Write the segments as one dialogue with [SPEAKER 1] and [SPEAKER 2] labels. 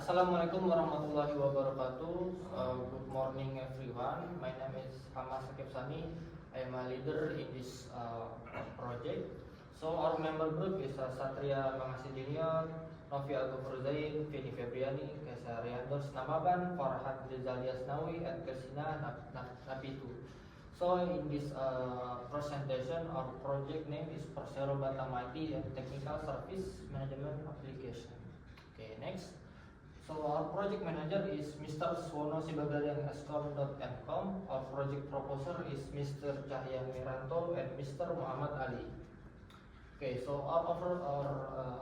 [SPEAKER 1] Assalamualaikum warahmatullahi wabarakatuh. Good morning everyone. My name is Ahmad Sakib Sani. I am a leader in this project. So our member group is Satria Mangasih Junior, Novi Al-Ghafur Zain, Feni Febriani, Kesa Riandos Namaban, Farhat Rizali Asnawi, and Kesina Napitu. So in this presentation, our project name is Persero Batam IT and Technical Service Management Application. Okay, next. So our project manager is Mr. Suwono Sibagalian Eskom.Mcom. Our project proposer is Mr. Cahya Miranto and Mr. Muhammad Ali. Okay, so our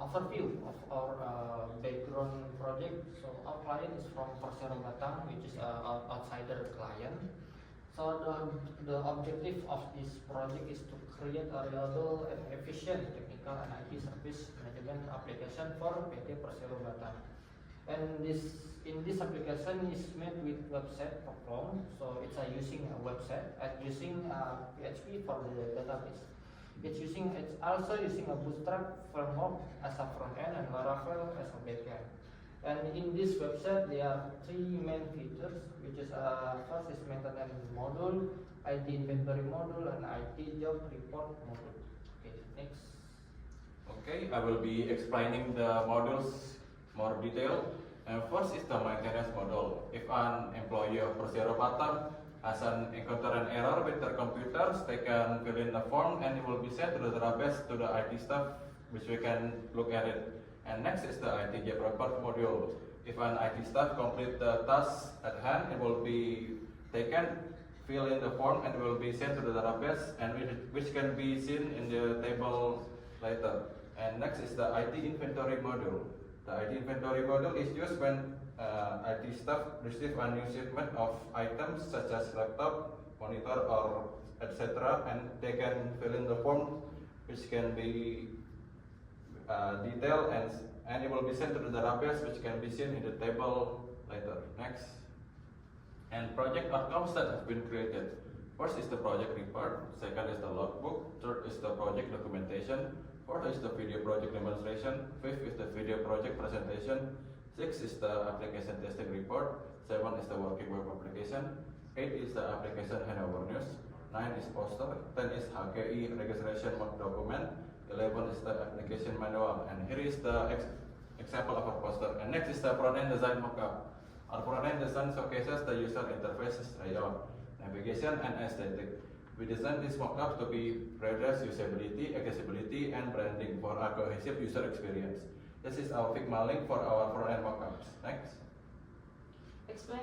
[SPEAKER 1] overview of our background project. So our client is from Persero Batam, which is our outsider client. So the objective of this project is to create a reliable and efficient technical and IT service management application for PT Persero Batam. And in this application is made with website platform. So it's using a website and using PHP for the database. It's also using a Bootstrap framework as a front end and Laravel as a back end. And in this website there are three main features, which is first is maintenance module, IT inventory module, and IT job report module. Okay, next.
[SPEAKER 2] Okay, I will be explaining the modules more detail. First is the maintenance module. If an employee of Persero Batam has encounter an error with their computers, they can fill in the form and it will be sent to the database to the IT staff, which we can look at it. And next is the IT job report module. If an IT staff complete the task at hand, it will be taken, fill in the form, and it will be sent to the database, and which can be seen in the table later. And next is the IT inventory module. The IT inventory module is used when IT staff receive a new shipment of items such as laptop, monitor, or etc. And they can fill in the form, which can be detailed, and it will be sent to the database, which can be seen in the table later. Next. And project outcomes that have been created. First is the project report. Second is the logbook. Third is the project documentation. Fourth is the video project demonstration. Fifth is the video project presentation. Sixth is the application testing report. Seven is the working web application. Eight is the application handover news. 9 is poster. 10 is HKI registration document. 11 is the application manual. And here is the example of a poster. And next is the front-end design mockup. Our front-end design showcases the user interfaces, layout, navigation, and aesthetic. We designed this mockup to be address usability, accessibility, and branding for a cohesive user experience. This is our Figma link for our front-end mockups. Next.
[SPEAKER 3] Explain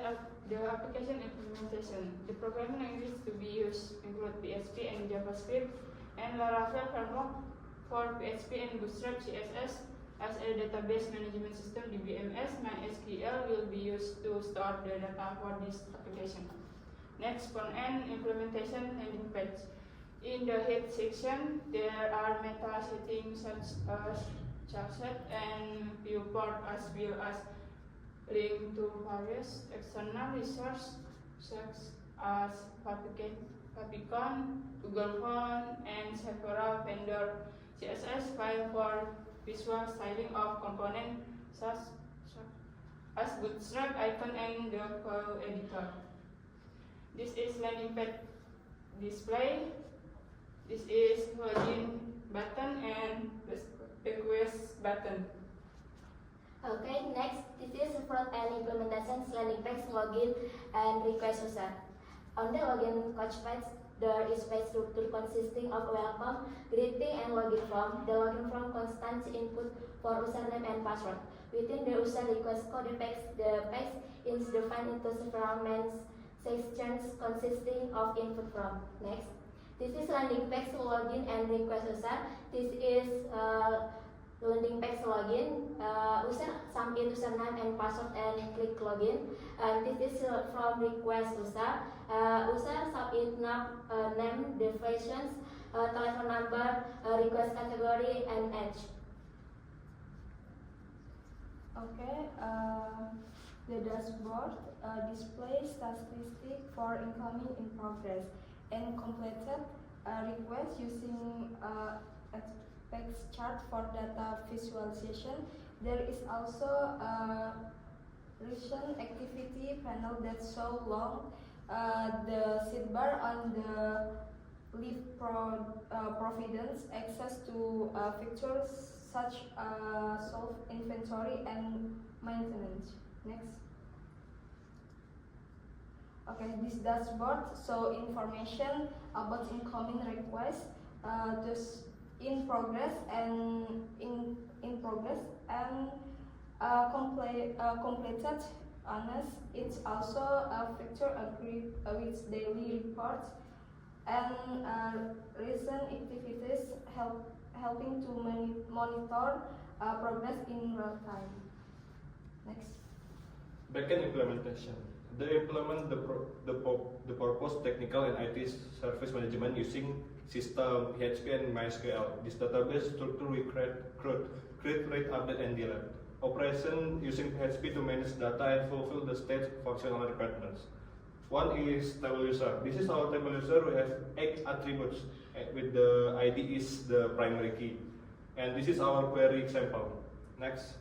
[SPEAKER 3] the application implementation. The programming languages to be used include PHP and JavaScript, and Laravel framework for PHP and Bootstrap CSS. As a database management system, DBMS, MySQL will be used to store the data for this application. Next, front-end implementation landing page. In the head section, there are meta settings such as charset and viewport, as well as link to various external resources such as Favicon, Google Font, and several vendor CSS file for visual styling of components such as Bootstrap, icon, and the file editor. This is landing page display. This is login button and request button.
[SPEAKER 4] Okay, next, this is front-end implementation landing page login and request user. On the login coach page, there is page structure consisting of welcome, greeting, and login form. The login form contains input for username and password. Within the user request code page, the page is divided into several main sections consisting of input form. Next, this is landing page login and request user. This is landing page login. User submit username and password and click login. And this is from request user. User submit name, deviations, telephone number, request category, and age.
[SPEAKER 5] Okay, the dashboard displays statistics for incoming in progress and completed requests using Apex chart for data visualization. There is also a panel that's so long. The sidebar on the Leaf Providence access to features such self inventory and maintenance. Next. Okay, this dashboard show information about incoming requests, just in progress and completed. Honest, it's also a feature agreed with daily reports and recent activities helping to monitor progress in real time. Next.
[SPEAKER 6] Backend implementation. They implement the purpose technical and IT service management using system PHP and MySQL. This database structure we create, rate, update, and delete. Operation using PHP to manage data and fulfill the state functional requirements. One is table user. This is our table user. We have 8 attributes with the ID is the primary key. And this is our query example. Next.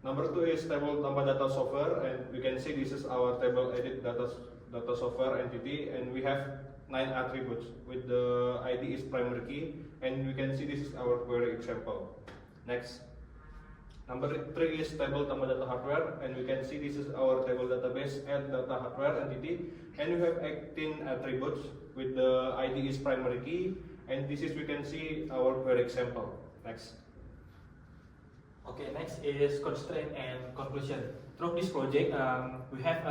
[SPEAKER 6] Number 2 is table tambah data software, and we can see this is our table edit data software entity, and we have 9 attributes with the ID is primary key, and we can see this is our query example. Next. Number 3 is table tambah data hardware, and we can see this is our table database and data hardware entity, and we have 18 attributes with the ID is primary key, and this is we can see our query example. Next.
[SPEAKER 1] Okay, next is constraint and conclusion. Through this project, we have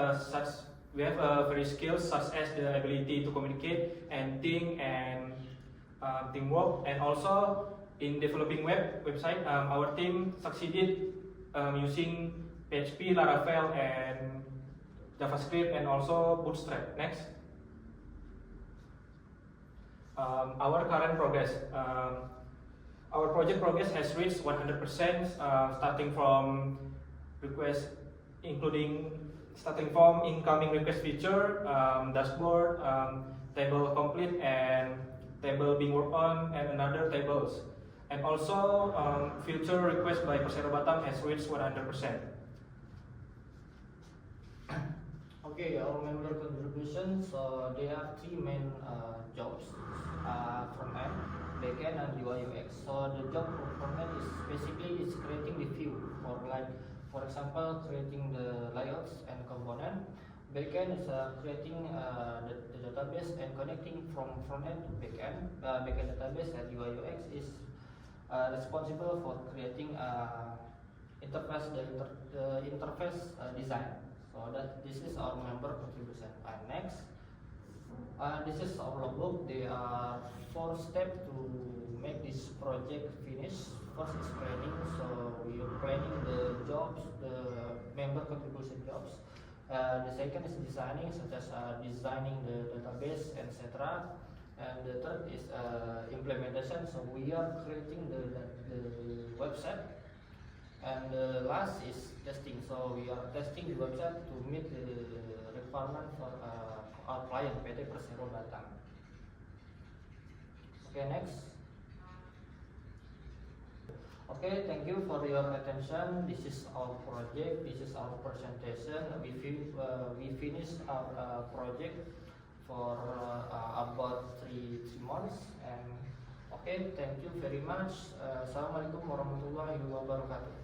[SPEAKER 1] very skills such as the ability to communicate and think and teamwork, and also in developing website, our team succeeded using PHP, Laravel, and JavaScript, and also Bootstrap. Next. Our current progress. Our project progress has reached 100%, starting from request, starting from incoming request feature, dashboard, table complete, and table being worked on, and another tables. And also, future request by Coursera Batam has reached 100%. Okay, our member contributions, there are 3 main jobs, front end, backend, and UI UX. So the job front end is basically creating the view, or like, for example, creating the layouts and component. Backend is creating the database and connecting from front end to backend. Backend database and UI UX is responsible for creating interface, the interface design. So that this is our member contribution. And next, this is our logbook. There are 4 steps to make this project finish. First is planning. So we are planning the jobs, the member contribution jobs. The second is designing, such as designing the database, etc. And the third is implementation. So we are creating the website. And the last is testing. So we are testing the website to meet the requirement for our client, PT Persero Batam. Okay, next. Okay, thank you for your attention. This is our project. This is our presentation. We finished our project for about 3 months. And okay, thank you very much. Assalamualaikum warahmatullahi wabarakatuh.